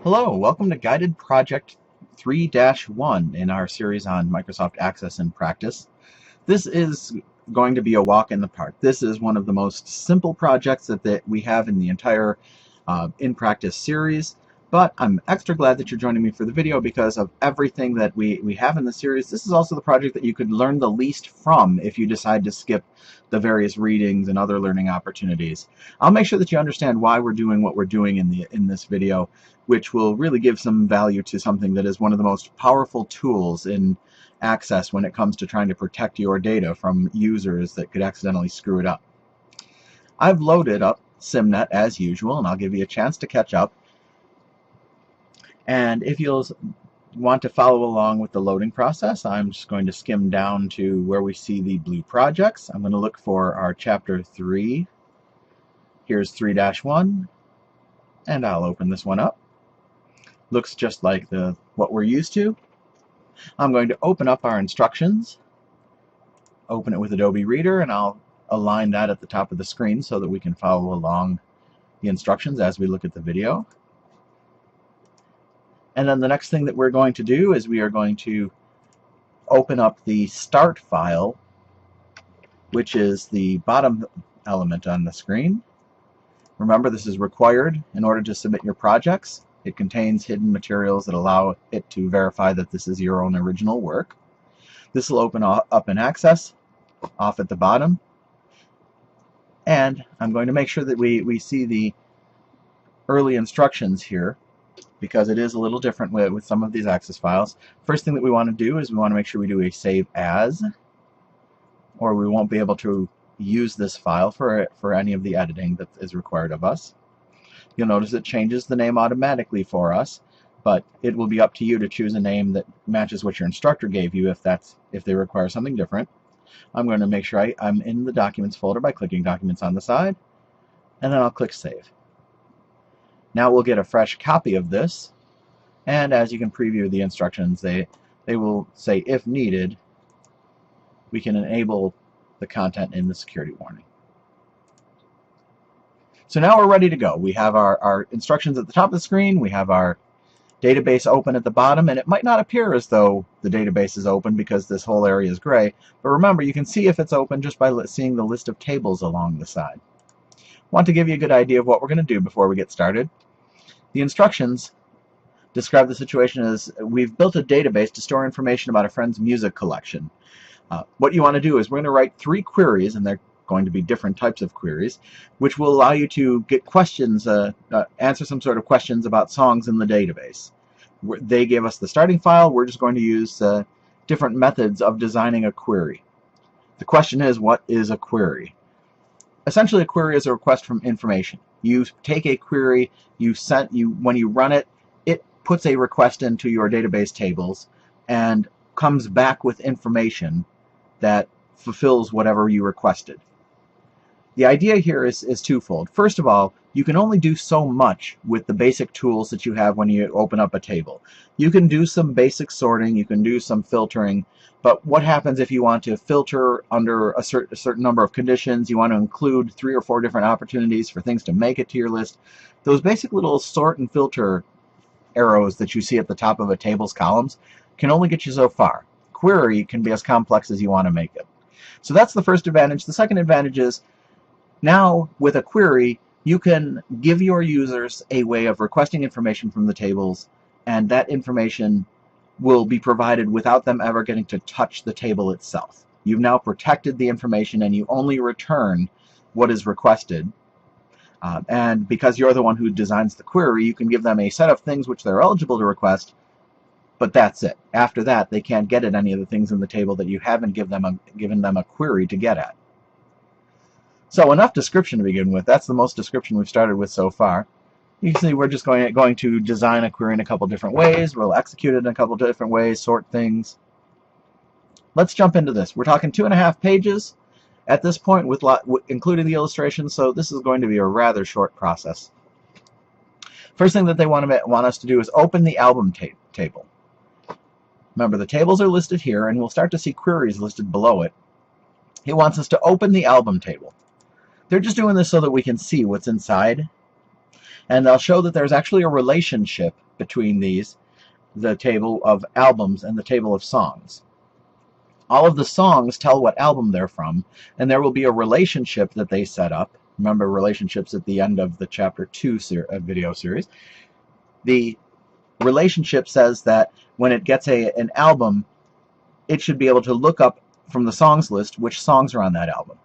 Hello, welcome to Guided Project 3-1 in our series on Microsoft Access in Practice. This is going to be a walk in the park. This is one of the most simple projects that we have in the entire In Practice series, but I'm extra glad that you're joining me for the video because of everything that we have in the series. This is also the project that you could learn the least from if you decide to skip the various readings and other learning opportunities. I'll make sure that you understand why we're doing what we're doing in this video, which will really give some value to something that is one of the most powerful tools in Access when it comes to trying to protect your data from users that could accidentally screw it up. I've loaded up SimNet as usual, and I'll give you a chance to catch up. And if you'll want to follow along with the loading process, I'm just going to skim down to where we see the blue projects. I'm going to look for our Chapter 3. Here's 3-1, and I'll open this one up. Looks just like what we're used to. I'm going to open up our instructions, open it with Adobe Reader, and I'll align that at the top of the screen so that we can follow along the instructions as we look at the video. And then the next thing that we're going to do is we are going to open up the start file, which is the bottom element on the screen. Remember, this is required in order to submit your projects. It contains hidden materials that allow it to verify that this is your own original work. This will open up in Access off at the bottom. And I'm going to make sure that we see the early instructions here, because it is a little different with some of these Access files. First thing that we want to do is we want to make sure we do a save as, or we won't be able to use this file for any of the editing that is required of us. You'll notice it changes the name automatically for us, but it will be up to you to choose a name that matches what your instructor gave you if they require something different. I'm going to make sure I'm in the Documents folder by clicking Documents on the side, and then I'll click Save. Now we'll get a fresh copy of this, and as you can preview the instructions, they will say, if needed, we can enable the content in the security warning. So now we're ready to go. We have our instructions at the top of the screen, we have our database open at the bottom, and it might not appear as though the database is open because this whole area is gray, but remember, you can see if it's open just by seeing the list of tables along the side. I want to give you a good idea of what we're going to do before we get started. The instructions describe the situation as we've built a database to store information about a friend's music collection. What you want to do is we're going to write 3 queries, and they're going to be different types of queries, which will allow you to get questions, answer some sort of questions about songs in the database. They gave us the starting file. We're just going to use different methods of designing a query. The question is, what is a query? Essentially, a query is a request for information. You take a query, when you run it, it puts a request into your database tables and comes back with information that fulfills whatever you requested. The idea here is twofold. First of all, you can only do so much with the basic tools that you have when you open up a table. You can do some basic sorting, you can do some filtering, but what happens if you want to filter under a certain number of conditions, you want to include 3 or 4 different opportunities for things to make it to your list? Those basic little sort and filter arrows that you see at the top of a table's columns can only get you so far. Query can be as complex as you want to make it. So that's the first advantage. The second advantage is, now, with a query, you can give your users a way of requesting information from the tables, and that information will be provided without them ever getting to touch the table itself. You've now protected the information, and you only return what is requested. And because you're the one who designs the query, you can give them a set of things which they're eligible to request, but that's it. After that, they can't get at any of the things in the table that you haven't given them a query to get at. So enough description to begin with. That's the most description we've started with so far. You can see we're just going to design a query in a couple different ways. We'll execute it in a couple different ways, sort things. Let's jump into this. We're talking 2.5 pages at this point, including the illustrations, so this is going to be a rather short process. First thing that they want us to do is open the album table. Remember, the tables are listed here, and we'll start to see queries listed below it. He wants us to open the album table. They're just doing this so that we can see what's inside. And they'll show that there's actually a relationship between these, the table of albums and the table of songs. All of the songs tell what album they're from, and there will be a relationship that they set up. Remember, relationships at the end of the Chapter 2 video series. The relationship says that when it gets an album, it should be able to look up from the songs list which songs are on that album.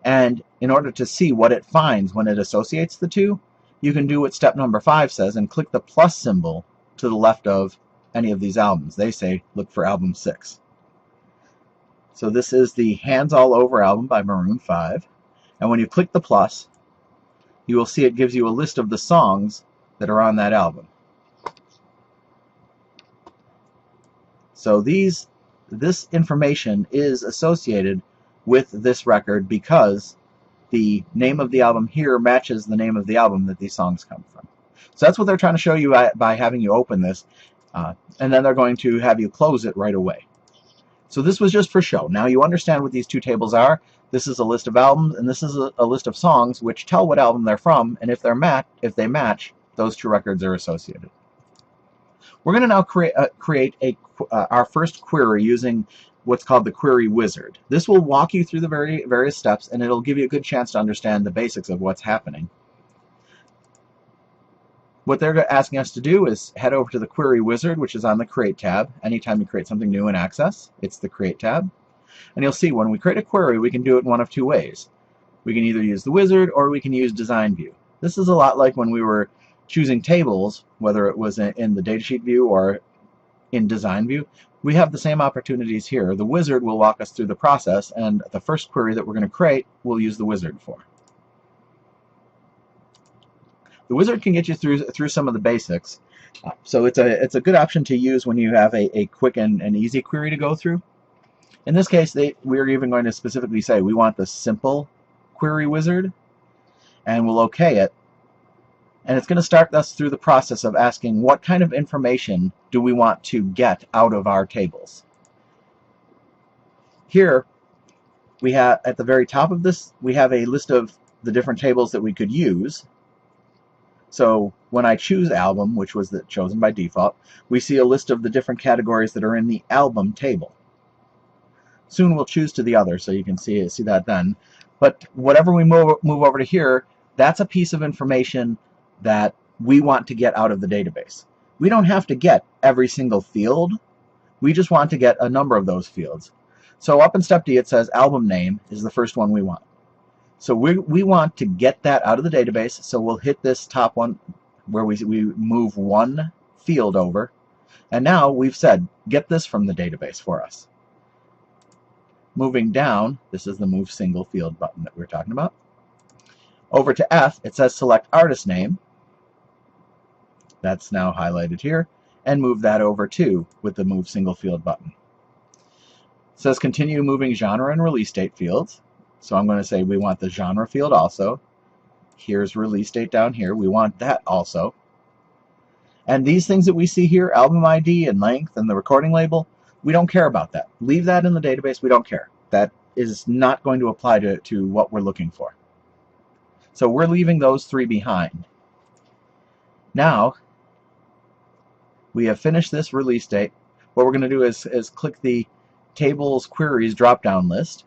And in order to see what it finds when it associates the two, you can do what step number 5 says and click the plus symbol to the left of any of these albums. They say look for album 6. So this is the Hands All Over album by Maroon 5. And when you click the plus, you will see it gives you a list of the songs that are on that album. So this information is associated with this record because the name of the album here matches the name of the album that these songs come from. So that's what they're trying to show you by having you open this, and then they're going to have you close it right away. So this was just for show. Now you understand what these two tables are. This is a list of albums, and this is a list of songs which tell what album they're from, and if they match, those two records are associated. We're going to now create our first query using what's called the query wizard. This will walk you through the various steps, and it'll give you a good chance to understand the basics of what's happening. What they're asking us to do is head over to the Query Wizard, which is on the Create tab. Anytime you create something new in Access, it's the Create tab. And you'll see when we create a query, we can do it in one of two ways. We can either use the wizard or we can use Design View. This is a lot like when we were choosing tables, whether it was in the datasheet view or in Design View. We have the same opportunities here. The wizard will walk us through the process, and the first query that we're going to create, we'll use the wizard for. The wizard can get you through some of the basics, so it's a good option to use when you have a quick and easy query to go through. In this case, we're even going to specifically say we want the simple query wizard, and we'll OK it. And it's going to start us through the process of asking what kind of information do we want to get out of our tables. Here, we have at the very top of this, we have a list of the different tables that we could use. So when I choose album, which was chosen by default, we see a list of the different categories that are in the album table. Soon we'll choose to the other, so you can see that then. But whatever we move over to here, that's a piece of information that we want to get out of the database. We don't have to get every single field. We just want to get a number of those fields. So up in step D, it says album name is the first one we want. So we want to get that out of the database, so we'll hit this top one where we move one field over. And now we've said, get this from the database for us. Moving down, this is the Move Single Field button that we were talking about. Over to F, it says Select Artist Name. That's now highlighted here. And move that over too with the Move Single Field button. It says Continue moving genre and release date fields. So I'm going to say we want the genre field also. Here's release date down here. We want that also. And these things that we see here, album ID and length and the recording label, we don't care about that. Leave that in the database. We don't care. That is not going to apply to what we're looking for. So we're leaving those three behind. Now, we have finished this release date. What we're going to do is click the Tables Queries drop-down list.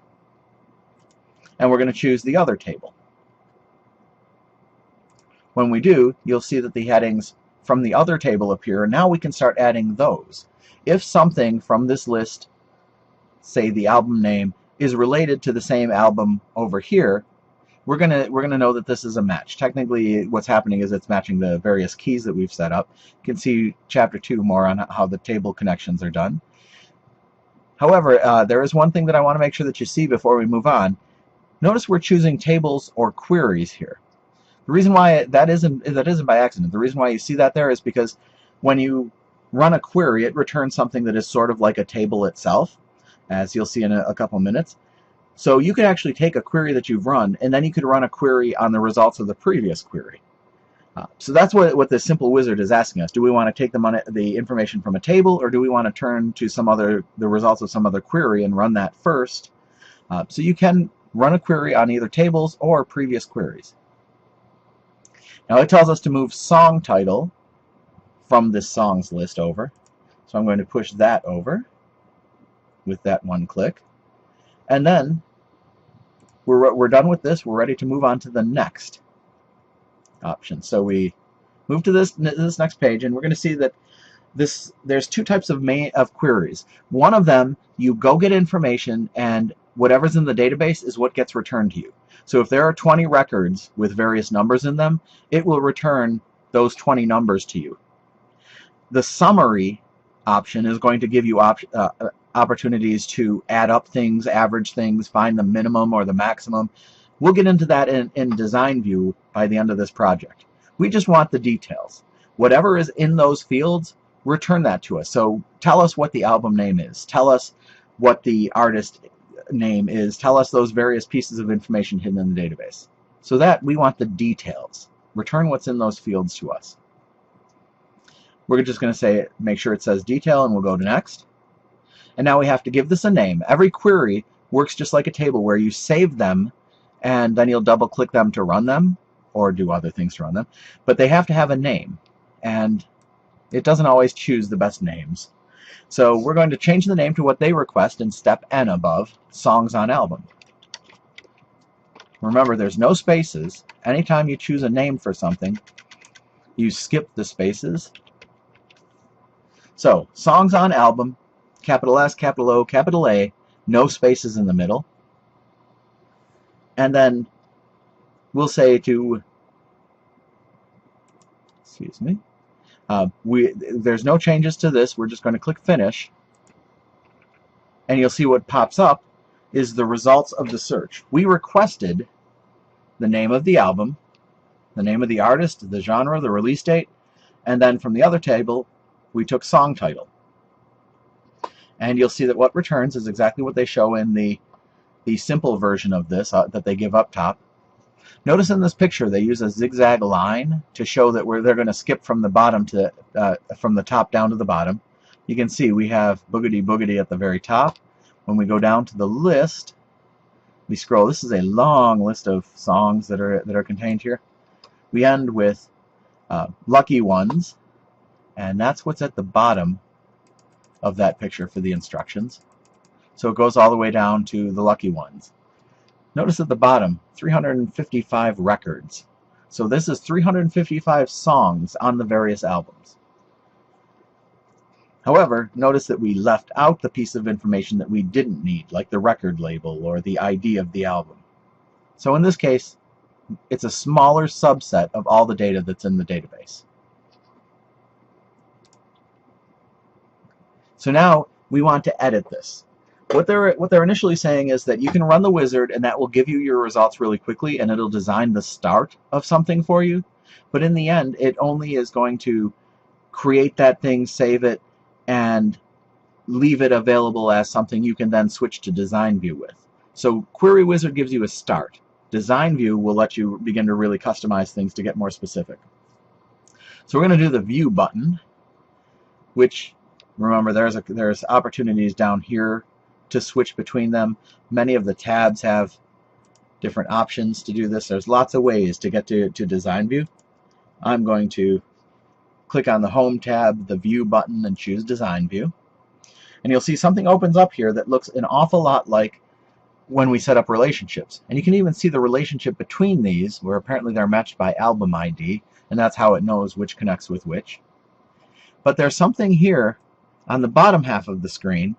And we're going to choose the other table. When we do, you'll see that the headings from the other table appear, and now we can start adding those. If something from this list, say the album name, is related to the same album over here, we're gonna know that this is a match. Technically, what's happening is it's matching the various keys that we've set up. You can see Chapter 2 more on how the table connections are done. However, there is one thing that I want to make sure that you see before we move on. Notice we're choosing tables or queries here. The reason why that isn't by accident. The reason why you see that there is because when you run a query, it returns something that is sort of like a table itself, as you'll see in a couple minutes. So you could actually take a query that you've run, and then you could run a query on the results of the previous query. So that's what the simple wizard is asking us. Do we want to take the information from a table, or do we want to turn to the results of some other query and run that first? So you can run a query on either tables or previous queries. Now it tells us to move song title from this songs list over. So I'm going to push that over with that one click. And then we're done with this. We're ready to move on to the next option. So we move to this next page, and we're going to see that there's two types of queries. One of them, you go get information, and whatever's in the database is what gets returned to you. So if there are 20 records with various numbers in them, it will return those 20 numbers to you. The summary option is going to give you opportunities to add up things, average things, find the minimum or the maximum. We'll get into that in Design View by the end of this project. We just want the details. Whatever is in those fields, return that to us. So tell us what the album name is. Tell us what the artist name is. Tell us those various pieces of information hidden in the database. So that we want the details. Return what's in those fields to us. We're just going to say, make sure it says detail, and we'll go to next. And now we have to give this a name. Every query works just like a table where you save them, and then you'll double click them to run them, or do other things to run them. But they have to have a name, and it doesn't always choose the best names. So we're going to change the name to what they request in step N above, Songs on Album. Remember, there's no spaces. Anytime you choose a name for something, you skip the spaces. So, Songs on Album, capital S, capital O, capital A, no spaces in the middle. And then we'll say to, excuse me, there's no changes to this. We're just going to click Finish. And you'll see what pops up is the results of the search. We requested the name of the album, the name of the artist, the genre, the release date, and then from the other table, we took song title. And you'll see that what returns is exactly what they show in the simple version of this that they give up top. Notice in this picture they use a zigzag line to show that they're going to skip from the bottom to from the top down to the bottom. You can see we have Boogity Boogity at the very top. When we go down to the list, we scroll. This is a long list of songs that are contained here. We end with Lucky Ones, and that's what's at the bottom of that picture for the instructions. So it goes all the way down to the Lucky Ones. Notice at the bottom, 355 records. So this is 355 songs on the various albums. However, notice that we left out the piece of information that we didn't need, like the record label or the ID of the album. So in this case, it's a smaller subset of all the data that's in the database. So now we want to edit this. What they're initially saying is that you can run the wizard and that will give you your results really quickly and it'll design the start of something for you. But in the end, it only is going to create that thing, save it, and leave it available as something you can then switch to Design View with. So Query Wizard gives you a start. Design View will let you begin to really customize things to get more specific. So we're going to do the View button, which, remember, there's opportunities down here to switch between them. Many of the tabs have different options to do this. There's lots of ways to get to Design View. I'm going to click on the Home tab, the View button, and choose Design View. And you'll see something opens up here that looks an awful lot like when we set up relationships. And you can even see the relationship between these, where apparently they're matched by album ID, and that's how it knows which connects with which. But there's something here on the bottom half of the screen,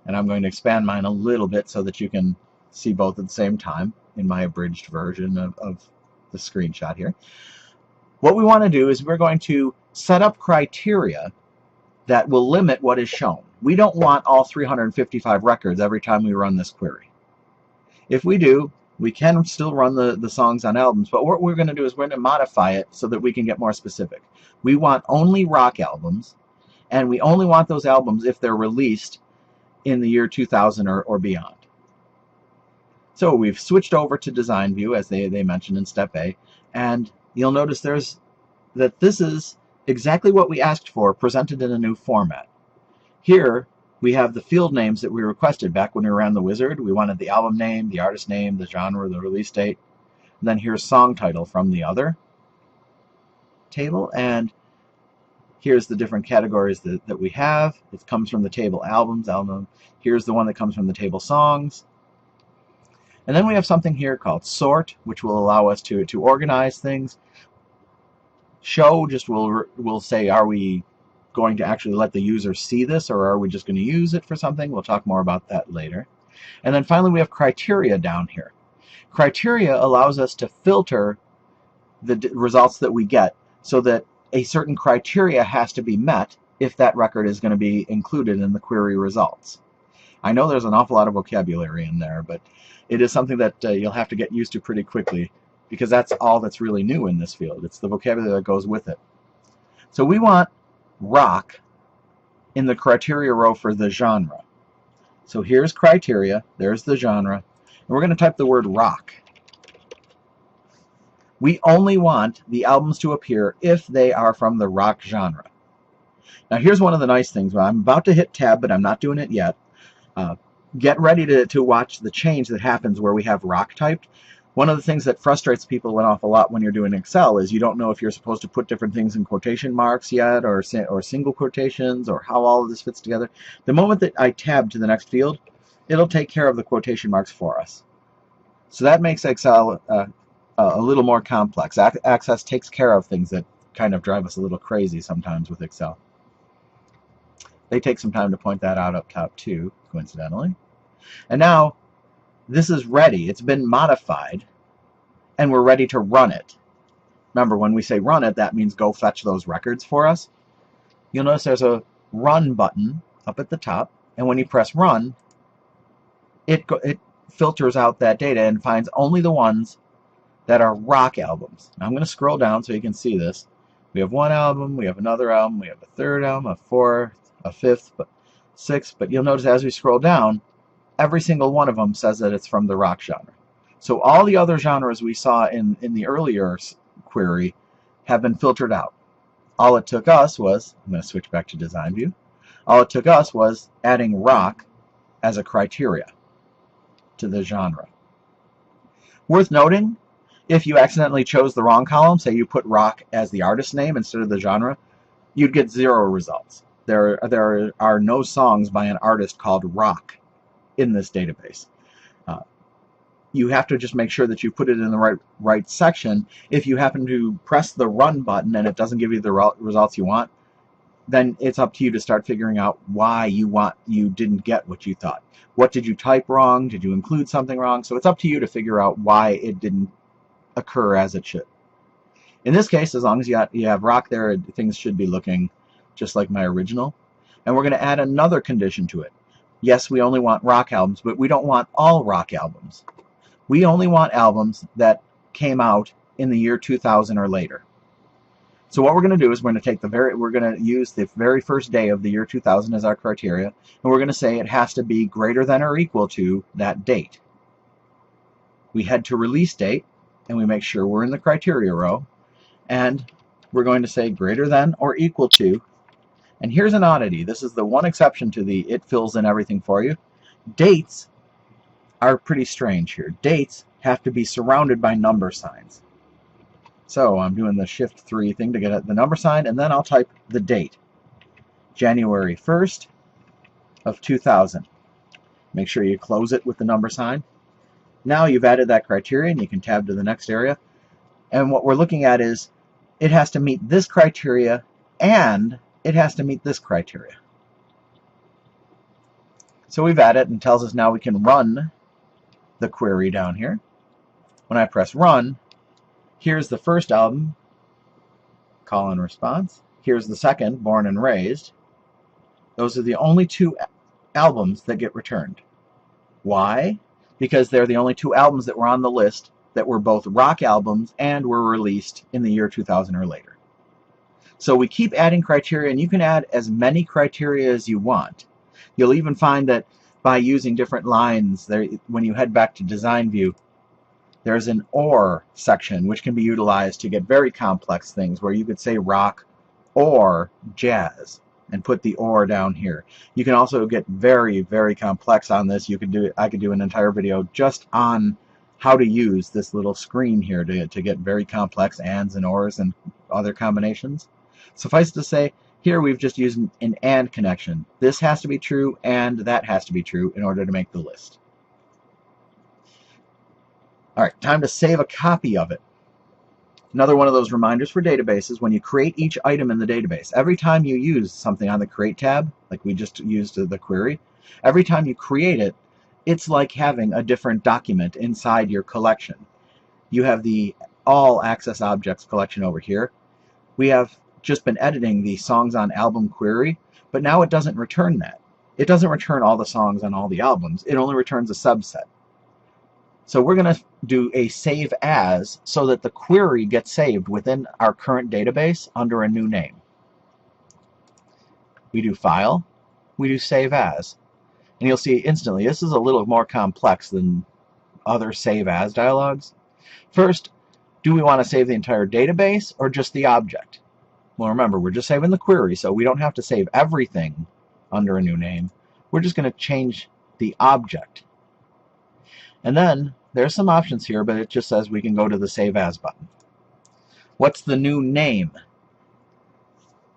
and I'm going to expand mine a little bit so that you can see both at the same time in my abridged version of the screenshot here. What we want to do is we're going to set up criteria that will limit what is shown. We don't want all 355 records every time we run this query. If we do, we can still run the songs on albums, but what we're going to do is we're going to modify it so that we can get more specific. We want only rock albums, and we only want those albums if they're released in the year 2000 or beyond. So we've switched over to Design View, as they mentioned in Step A, and you'll notice that this is exactly what we asked for, presented in a new format. Here, we have the field names that we requested back when we ran the wizard. We wanted the album name, the artist name, the genre, the release date. And then here's song title from the other table, and here's the different categories that we have. It comes from the table albums. Here's the one that comes from the table songs. And then we have something here called sort, which will allow us to organize things. Show just will say, are we going to actually let the user see this, or are we just going to use it for something? We'll talk more about that later. And then finally we have criteria down here. Criteria allows us to filter the results that we get so that a certain criteria has to be met if that record is going to be included in the query results. I know there's an awful lot of vocabulary in there, but it is something that you'll have to get used to pretty quickly, because that's all that's really new in this field. It's the vocabulary that goes with it. So we want rock in the criteria row for the genre. So here's criteria, there's the genre, and we're going to type the word rock. We only want the albums to appear if they are from the rock genre. Now here's one of the nice things. I'm about to hit tab, but I'm not doing it yet. Get ready to watch the change that happens where we have rock typed. One of the things that frustrates people an awful lot when you're doing Excel is you don't know if you're supposed to put different things in quotation marks yet, or single quotations, or how all of this fits together. The moment that I tab to the next field, it'll take care of the quotation marks for us. So that makes Excel a little more complex. Access takes care of things that kind of drive us a little crazy sometimes with Excel. They take some time to point that out up top too, coincidentally. And now this is ready. It's been modified, and we're ready to run it. Remember, when we say run it, that means go fetch those records for us. You'll notice there's a run button up at the top, and when you press run, it filters out that data and finds only the ones that are rock albums. Now I'm going to scroll down so you can see this. We have one album, we have another album, we have a third album, a fourth, a fifth, sixth, but you'll notice as we scroll down, every single one of them says that it's from the rock genre. So all the other genres we saw in the earlier query have been filtered out. All it took us was, I'm going to switch back to design view, all it took us was adding rock as a criteria to the genre. Worth noting, if you accidentally chose the wrong column, say you put rock as the artist name instead of the genre, you'd get 0 results. There are no songs by an artist called rock in this database. You have to just make sure that you put it in the right section. If you happen to press the run button and it doesn't give you the results you want, then it's up to you to start figuring out why you didn't get what you thought. What did you type wrong? Did you include something wrong? So it's up to you to figure out why it didn't occur as it should. In this case, as long as you have rock there, things should be looking just like my original. And we're going to add another condition to it. Yes, we only want rock albums, but we don't want all rock albums. We only want albums that came out in the year 2000 or later. So what we're going to do is we're going to use the very first day of the year 2000 as our criteria, and we're going to say it has to be greater than or equal to that date. We head to release date, and we make sure we're in the criteria row, and we're going to say greater than or equal to. And here's an oddity. This is the one exception to the it fills in everything for you. Dates are pretty strange here. Dates have to be surrounded by number signs. So I'm doing the Shift 3 thing to get the number sign, and then I'll type the date. January 1st of 2000. Make sure you close it with the number sign. Now you've added that criterion. You can tab to the next area. And what we're looking at is it has to meet this criteria and it has to meet this criteria. So we've added it and tells us now we can run the query down here. When I press run, here's the first album, call and response. Here's the second, born and raised. Those are the only 2 albums that get returned. Why? Because they're the only 2 albums that were on the list that were both rock albums and were released in the year 2000 or later. So we keep adding criteria, and you can add as many criteria as you want. You'll even find that by using different lines, there, when you head back to design view, there's an or section which can be utilized to get very complex things where you could say rock or jazz and put the or down here. You can also get very, very complex on this. I could do an entire video just on how to use this little screen here to get very complex ands and ors and other combinations. Suffice to say, here we've just used an AND connection. This has to be true and that has to be true in order to make the list. All right, time to save a copy of it. Another one of those reminders for databases: when you create each item in the database, every time you use something on the Create tab, like we just used the query, every time you create it, it's like having a different document inside your collection. You have the All Access Objects collection over here. We have just been editing the Songs on Album query, but now it doesn't return that. It doesn't return all the songs on all the albums. It only returns a subset. So we're going to do a save as so that the query gets saved within our current database under a new name. We do File, we do Save As, and you'll see instantly this is a little more complex than other Save As dialogues. First, do we want to save the entire database or just the object? Well, remember, we're just saving the query, so we don't have to save everything under a new name. We're just going to change the object. And then there's some options here, but it just says we can go to the Save As button. What's the new name?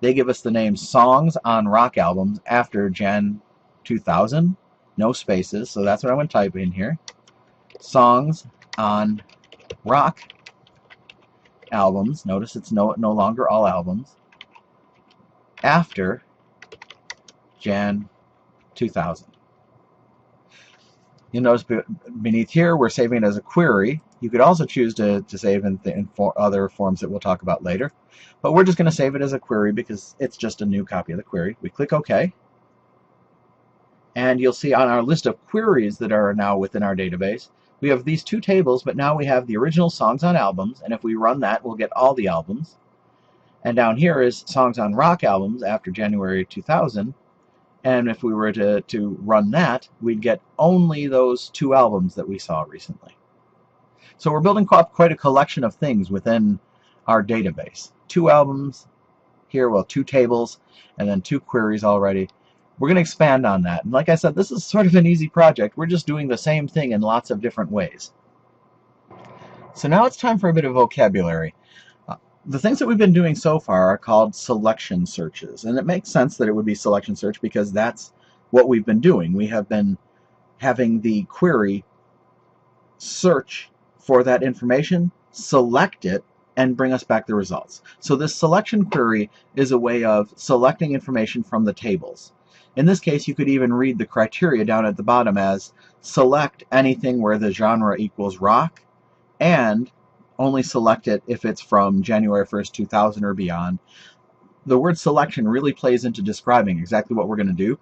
They give us the name Songs on Rock Albums after Jan 2000. No spaces, so that's what I'm going to type in here. Songs on Rock Albums. Notice it's no longer all albums. After Jan 2000. You'll notice beneath here we're saving it as a query. You could also choose to save in other forms that we'll talk about later. But we're just going to save it as a query because it's just a new copy of the query. We click OK. And you'll see on our list of queries that are now within our database, we have these two tables, but now we have the original Songs on Albums. And if we run that, we'll get all the albums. And down here is Songs on Rock Albums after January 2000. And if we were to run that, we'd get only those two albums that we saw recently. So we're building quite a collection of things within our database. 2 albums here, well, 2 tables, and then 2 queries already. We're going to expand on that. And like I said, this is sort of an easy project. We're just doing the same thing in lots of different ways. So now it's time for a bit of vocabulary. The things that we've been doing so far are called selection searches, and it makes sense that it would be selection search because that's what we've been doing. We have been having the query search for that information, select it, and bring us back the results. So this selection query is a way of selecting information from the tables. In this case, you could even read the criteria down at the bottom as select anything where the genre equals rock, and only select it if it's from January 1st, 2000 or beyond. The word selection really plays into describing exactly what we're going to do.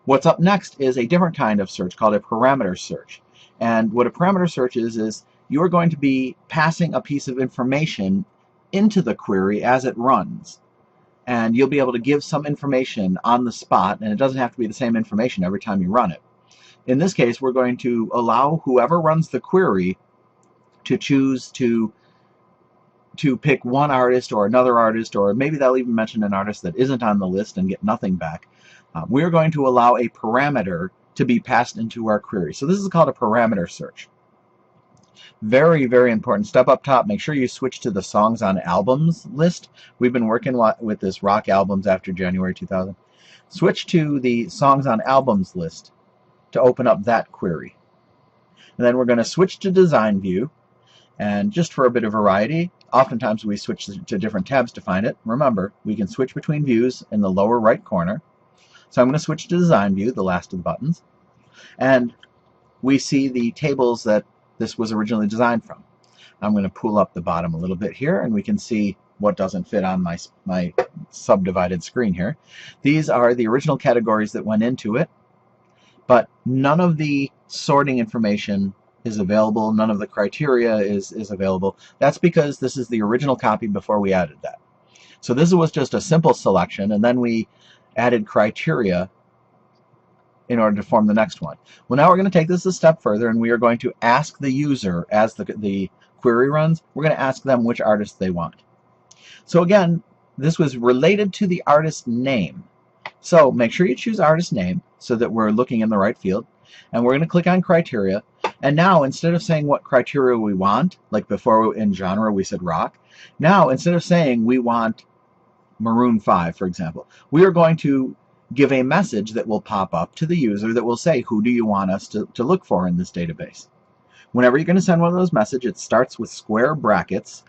What's up next is a different kind of search called a parameter search. And what a parameter search is you are going to be passing a piece of information into the query as it runs. And you'll be able to give some information on the spot, and it doesn't have to be the same information every time you run it. In this case, we're going to allow whoever runs the query to choose to pick one artist or another artist, or maybe they'll even mention an artist that isn't on the list and get nothing back. We're going to allow a parameter to be passed into our query. So this is called a parameter search. Very, very important. Step up top, make sure you switch to the Songs on Albums list. We've been working with this rock albums after January 2000. Switch to the Songs on Albums list to open up that query. And then we're going to switch to Design View. And just for a bit of variety, oftentimes we switch to different tabs to find it. Remember, we can switch between views in the lower right corner. So I'm going to switch to Design View, the last of the buttons. And we see the tables that this was originally designed from. I'm going to pull up the bottom a little bit here, and we can see what doesn't fit on my subdivided screen here. These are the original categories that went into it, but none of the sorting information is available. None of the criteria is available. That's because this is the original copy before we added that. So this was just a simple selection, and then we added criteria in order to form the next one. Well, now we're going to take this a step further, and we are going to ask the user, as the query runs, we're going to ask them which artist they want. So again, this was related to the artist name. So make sure you choose artist name so that we're looking in the right field. And we're going to click on criteria. And now, instead of saying what criteria we want, like before in genre we said rock, now instead of saying we want Maroon 5, for example, we are going to give a message that will pop up to the user that will say, who do you want us to look for in this database? Whenever you're going to send one of those messages, it starts with square brackets.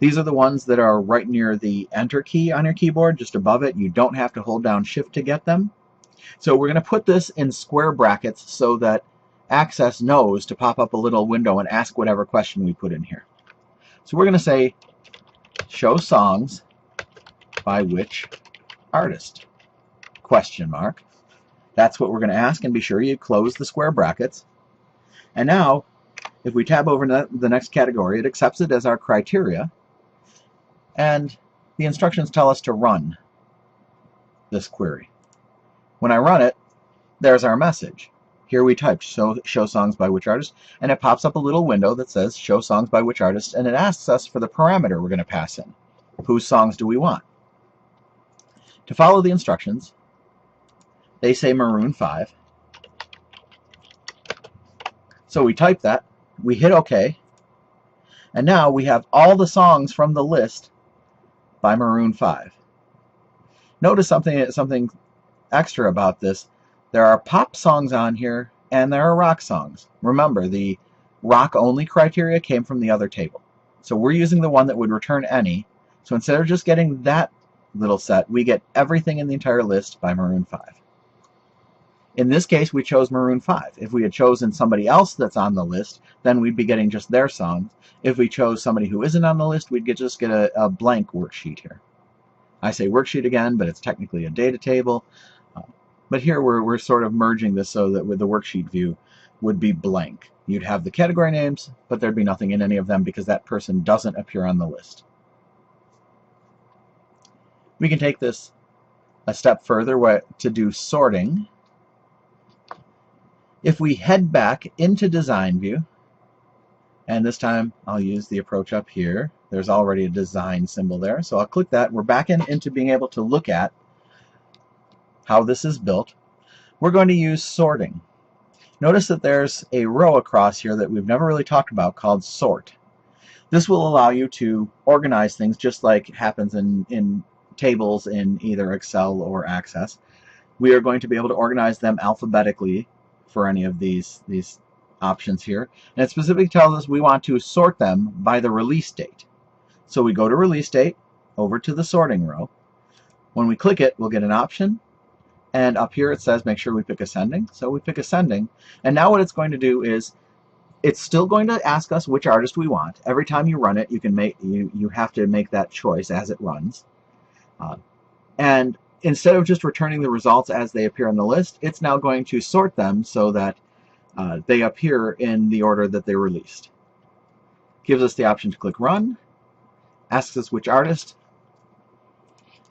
These are the ones that are right near the Enter key on your keyboard, just above it. You don't have to hold down Shift to get them. So we're going to put this in square brackets so that Access knows to pop up a little window and ask whatever question we put in here. So we're going to say, show songs by which artist? Question mark. That's what we're going to ask, and be sure you close the square brackets. And now, if we tab over to the next category, it accepts it as our criteria, and the instructions tell us to run this query. When I run it, there's our message. Here we typed show songs by which artist, and it pops up a little window that says show songs by which artist, and it asks us for the parameter we're going to pass in. Whose songs do we want? To follow the instructions, they say Maroon 5. So we type that, we hit OK, and now we have all the songs from the list by Maroon 5. Notice something extra about this. There are pop songs on here, and there are rock songs. Remember, the rock-only criteria came from the other table. So we're using the one that would return any. So instead of just getting that little set, we get everything in the entire list by Maroon 5. In this case, we chose Maroon 5. If we had chosen somebody else that's on the list, then we'd be getting just their songs. If we chose somebody who isn't on the list, we'd just get a blank worksheet here. I say worksheet again, but it's technically a data table. But here we're sort of merging this so that with the worksheet view would be blank. You'd have the category names, but there'd be nothing in any of them because that person doesn't appear on the list. We can take this a step further to do sorting. If we head back into Design View, and this time I'll use the approach up here. There's already a design symbol there, so I'll click that. We're back into being able to look at how this is built. We're going to use sorting. Notice that there's a row across here that we've never really talked about called sort. This will allow you to organize things just like happens in tables in either Excel or Access. We are going to be able to organize them alphabetically for any of these options here. And it specifically tells us we want to sort them by the release date. So we go to release date, over to the sorting row. When we click it, we'll get an option. And up here it says make sure we pick ascending. So we pick ascending. And now what it's going to do is it's still going to ask us which artist we want. Every time you run it, you have to make that choice as it runs. And instead of just returning the results as they appear on the list, it's now going to sort them so that they appear in the order that they were released. Gives us the option to click Run, asks us which artist,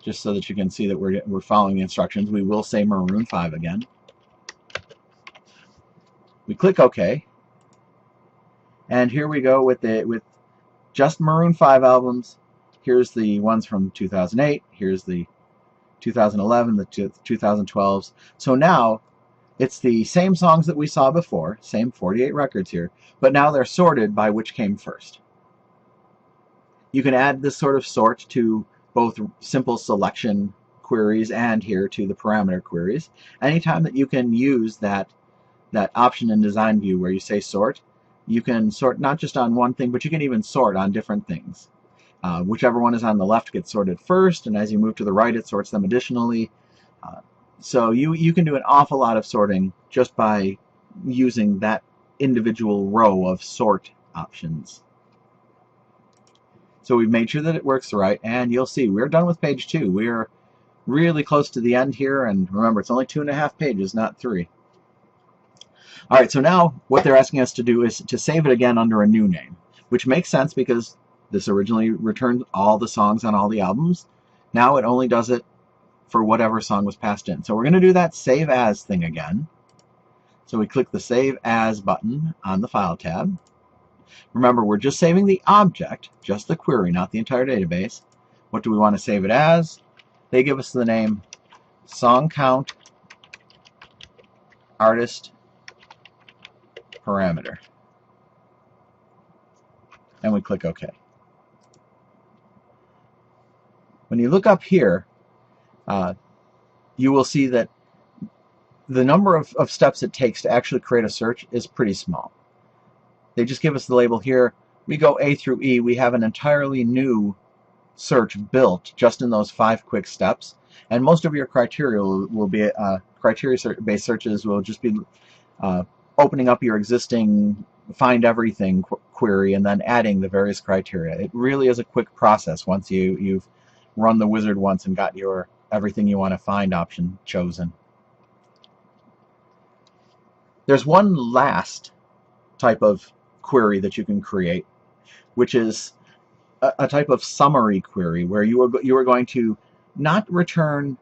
just so that you can see that we're following the instructions. We will say Maroon 5 again. We click OK, and here we go with just Maroon 5 albums. Here's the ones from 2008. Here's the 2011, the 2012s. So now it's the same songs that we saw before, same 48 records here, but now they're sorted by which came first. You can add this sort of sort to both simple selection queries and here to the parameter queries. Anytime that you can use that option in Design View where you say sort, you can sort not just on one thing, but you can even sort on different things. Whichever one is on the left gets sorted first, and as you move to the right, it sorts them additionally. So you can do an awful lot of sorting just by using that individual row of sort options. So we've made sure that it works right, and you'll see we're done with page 2. We're really close to the end here, and remember, it's only 2.5 pages, not 3. All right, so now what they're asking us to do is to save it again under a new name, which makes sense because this originally returned all the songs on all the albums. Now it only does it for whatever song was passed in. So we're going to do that Save As thing again. So we click the Save As button on the File tab. Remember, we're just saving the object, just the query, not the entire database. What do we want to save it as? They give us the name Song Count Artist parameter. And we click OK. When you look up here, you will see that the number of steps it takes to actually create a search is pretty small. They just give us the label here. We go A through E. We have an entirely new search built just in those 5 quick steps. And most of your criteria will be criteria-based searches will just be opening up your existing find everything query and then adding the various criteria. It really is a quick process once you've run the wizard once and got your everything you want to find option chosen. There's one last type of query that you can create, which is a type of summary query where you are going to not return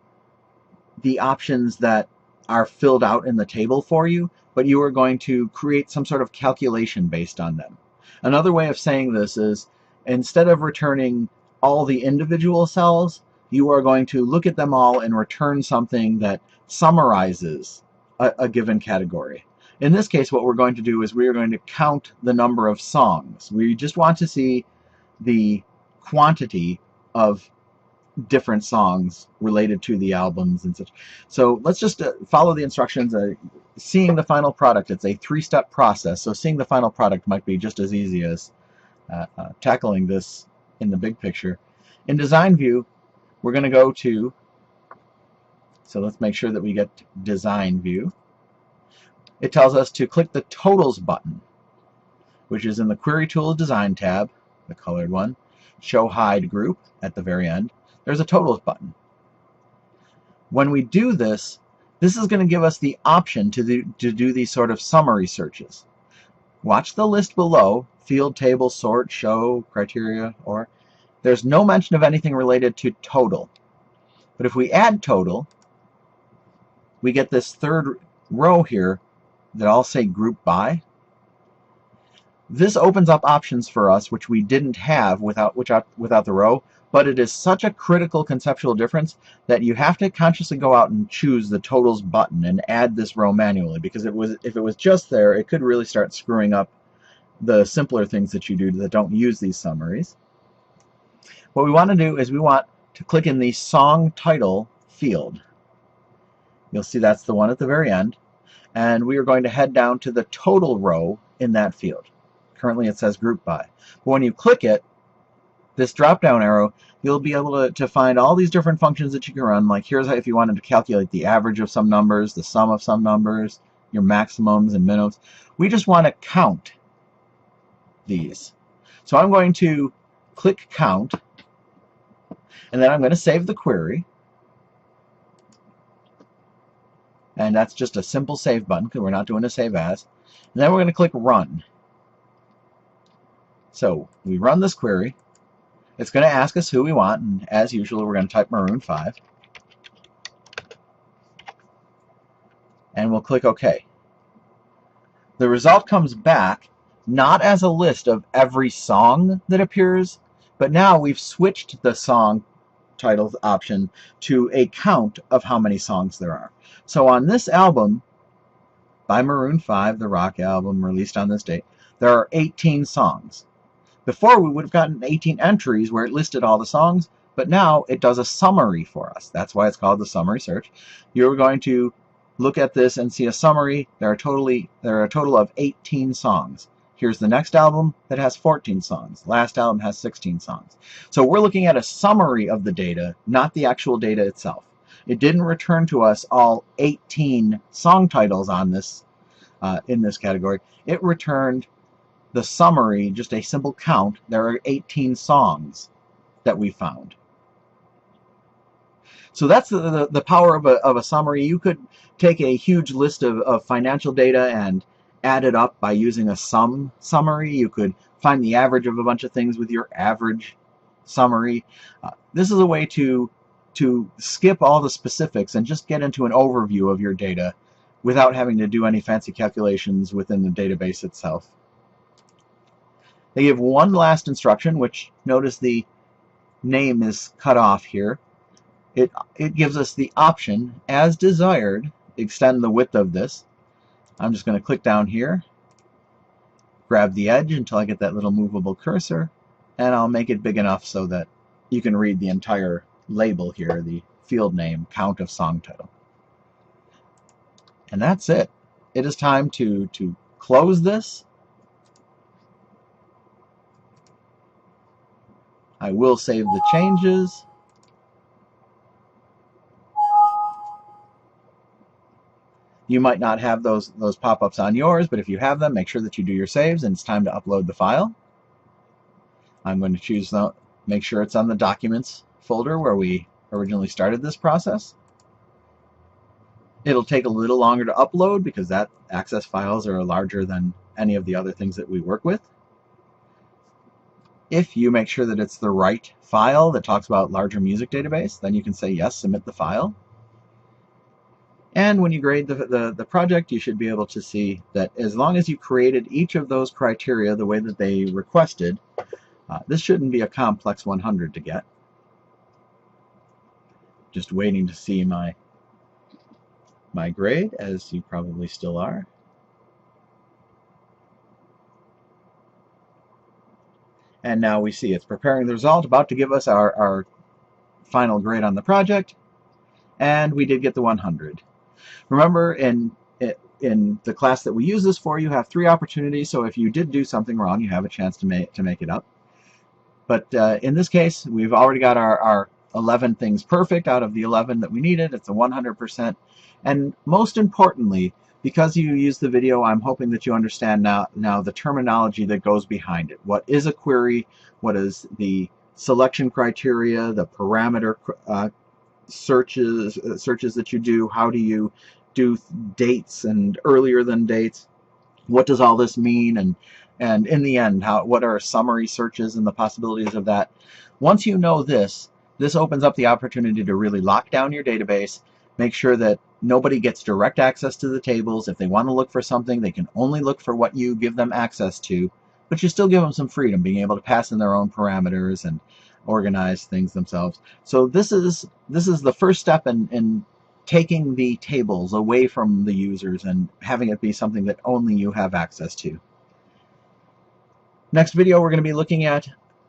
the options that are filled out in the table for you, but you are going to create some sort of calculation based on them. Another way of saying this is, instead of returning all the individual cells, you are going to look at them all and return something that summarizes a given category. In this case, what we're going to do is we are going to count the number of songs. We just want to see the quantity of different songs related to the albums and such. So let's just follow the instructions. Seeing the final product, it's a 3-step process, so seeing the final product might be just as easy as tackling this in the big picture. In design view, we're going to go to, so let's make sure that we get design view. It tells us to click the totals button, which is in the query tools design tab, the colored one, show hide group at the very end. There's a totals button. When we do this, this is going to give us the option to do these sort of summary searches. Watch the list below, field, table, sort, show, criteria, or there's no mention of anything related to total. But if we add total, we get this third row here that all say group by. This opens up options for us which we didn't have without the row, but it is such a critical conceptual difference that you have to consciously go out and choose the totals button and add this row manually, because if it was just there, it could really start screwing up the simpler things that you do that don't use these summaries. What we want to do is we want to click in the song title field. You'll see that's the one at the very end, and we are going to head down to the total row in that field. Currently it says group by. But when you click it, this drop down arrow, you'll be able to find all these different functions that you can run. Like here's how, if you wanted to calculate the average of some numbers, the sum of some numbers, your maximums and minimums. We just want to count these. So I'm going to click count, and then I'm going to save the query. And that's just a simple save button because we're not doing a save as. And then we're going to click run. So we run this query. It's going to ask us who we want, and as usual, we're going to type Maroon 5. And we'll click OK. The result comes back not as a list of every song that appears, but now we've switched the song titles option to a count of how many songs there are. So on this album by Maroon 5, the rock album released on this date, there are 18 songs. Before we would have gotten 18 entries where it listed all the songs, but now it does a summary for us. That's why it's called the summary search. You're going to look at this and see a summary. There are a total of 18 songs. Here's the next album that has 14 songs. Last album has 16 songs. So we're looking at a summary of the data, not the actual data itself. It didn't return to us all 18 song titles on this in this category. It returned the summary, just a simple count. There are 18 songs that we found. So that's the power of a summary. You could take a huge list of financial data and add it up by using a sum summary. You could find the average of a bunch of things with your average summary. This is a way to skip all the specifics and just get into an overview of your data without having to do any fancy calculations within the database itself. They give one last instruction, which notice the name is cut off here. It gives us the option, as desired, extend the width of this. I'm just going to click down here grab the edge until I get that little movable cursor, and I'll make it big enough so that you can read the entire label here, the field name, count of song title. And that's it. It is time to close this. I will save the changes. You might not have those pop-ups on yours, but if you have them, make sure that you do your saves, and it's time to upload the file. I'm going to choose make sure it's on the Documents folder where we originally started this process. It'll take a little longer to upload because that access files are larger than any of the other things that we work with. If you make sure that it's the right file that talks about larger music database, then you can say yes, submit the file. And when you grade the project, you should be able to see that as long as you created each of those criteria the way that they requested, this shouldn't be a complex 100 to get. Just waiting to see my grade, as you probably still are. And now we see it's preparing the result, about to give us our final grade on the project, and we did get the 100. Remember, in the class that we use this for, you have 3 opportunities, so if you did do something wrong, you have a chance to make it up. But in this case, we've already got our 11 things perfect out of the 11 that we needed. It's a 100%. And most importantly, because you use the video, I'm hoping that you understand now the terminology that goes behind it. What is a query? What is the selection criteria? The parameter searches that you do? How do you do dates and earlier than dates? What does all this mean? And in the end, what are summary searches and the possibilities of that? Once you know this opens up the opportunity to really lock down your database, make sure that nobody gets direct access to the tables. If they want to look for something, they can only look for what you give them access to, but you still give them some freedom, being able to pass in their own parameters and organize things themselves. So this is the first step in taking the tables away from the users and having it be something that only you have access to. Next video, we're going to be looking at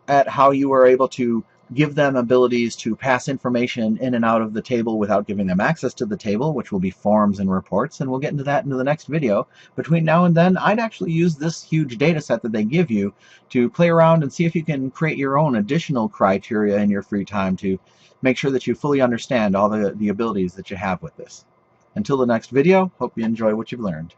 how you are able to give them abilities to pass information in and out of the table without giving them access to the table, which will be forms and reports, and we'll get into that in the next video. Between now and then, I'd actually use this huge data set that they give you to play around and see if you can create your own additional criteria in your free time to make sure that you fully understand all the abilities that you have with this. Until the next video, hope you enjoy what you've learned.